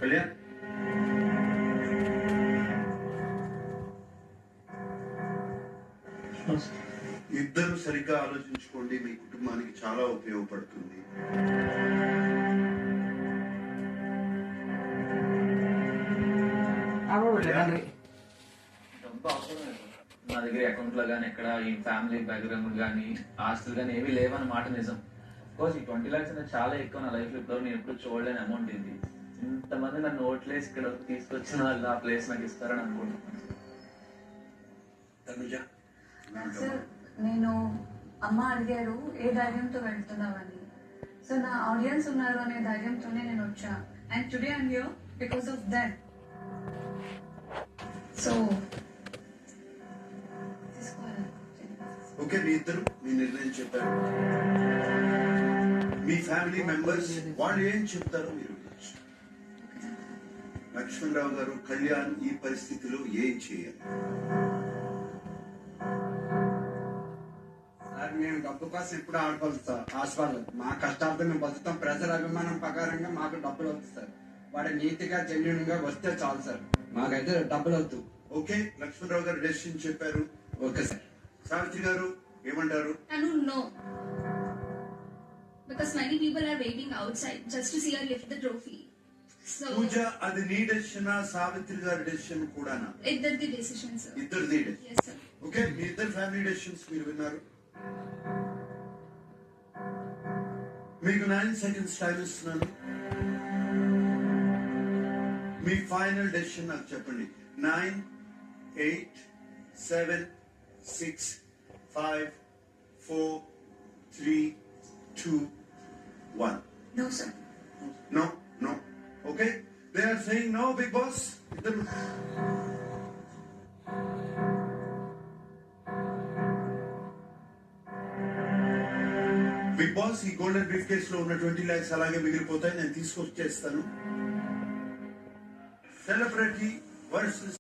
కళ్యాణ్, ఇద్దరు సరిగ్గా ఆలోచించుకోండి, మీ కుటుంబానికి చాలా ఉపయోగపడుతుంది. డబ్బు అవసరం లేదు. నా దగ్గర అకౌంట్ లో కానీ ఎక్కడ ఈ ఫ్యామిలీ బ్యాక్గ్రౌండ్ కానీ ఆస్తులు కానీ ఏవి లేవన్న మాట నిజం. కోర్స్ ఈ 20 lakhs అనేది చాలా ఎక్కువ నా లైఫ్ లో. ఇప్పుడు నేను ఎప్పుడు చూడలేని అమౌంట్ ఇది. ఇంతమంది నన్ను ఓట్లేసి ఇక్కడ తీసుకొచ్చిన వాళ్ళు ఆ ప్లేస్ నాకు ఇస్తారని అనుకుంటున్నాను. సార్, నేను అమ్మ అడిగారు ఏ ధైర్యంతో వెళ్తున్నామని. సో నా ఆడియన్స్ ఉన్నారు అనే ధైర్యంతోనే నేను వచ్చా. And today I'm here because of them. So okay, మీ ఇద్దరు మీ నిర్ణయం చెప్పారు. మీ ఫ్యామిలీ మెంబర్స్ వాళ్ళు ఏం చెప్తారో మీరు వినొచ్చు. లక్ష్మణరావు గారు, కళ్యాణ్ ఈ పరిస్థితిలో ఏం చేయాలి? సార్, మేము డబ్బు కోసం ఎప్పుడు ఆశపడలేదు. మా కష్టాలతో మేము బతుకుతాం. ప్రజల అభిమానం ప్రకారంగా మాకు డబ్బులు వద్దు సార్. వాడు నీతిగా జెన్యున్ గా వస్తే చాలు సార్. మాకైతే డబ్బులు వద్దు. ఓకే, లక్ష్మణరావు గారు డెసిషన్ చెప్పారు. Okay sir. సావిత్రి గారు ఏమంటారు? I don't know. Because many people are waiting outside just to see her lift the trophy. So పూజ, అది నీ డెసిషన్, సావిత్రి గారి డెసిషన్ కూడానా? ఇద్దరిది డెసిషన్ సార్. ఇద్దరిది డెసిషన్. Yes sir. ఓకే, మీ ఇద్దరు ఫ్యామిలీ డెసిషన్స్ మీరు విన్నారు. మీకు 9 seconds టైం ఇస్తున్నాను. మీ ఫైనల్ డెసిషన్ నాకు చెప్పండి. 9, 8, 7, 6, 5, 4, 3, 2, 1. No sir. No, no. Okay? They are saying no, big boss. Big boss, ఈ గోల్డెన్ బ్రీఫ్ కేస్ లో ఉన్న 20 lakhs అలాగే మిగిలిపోతాయి. నేను తీసుకొచ్చేస్తాను. Celebrity versus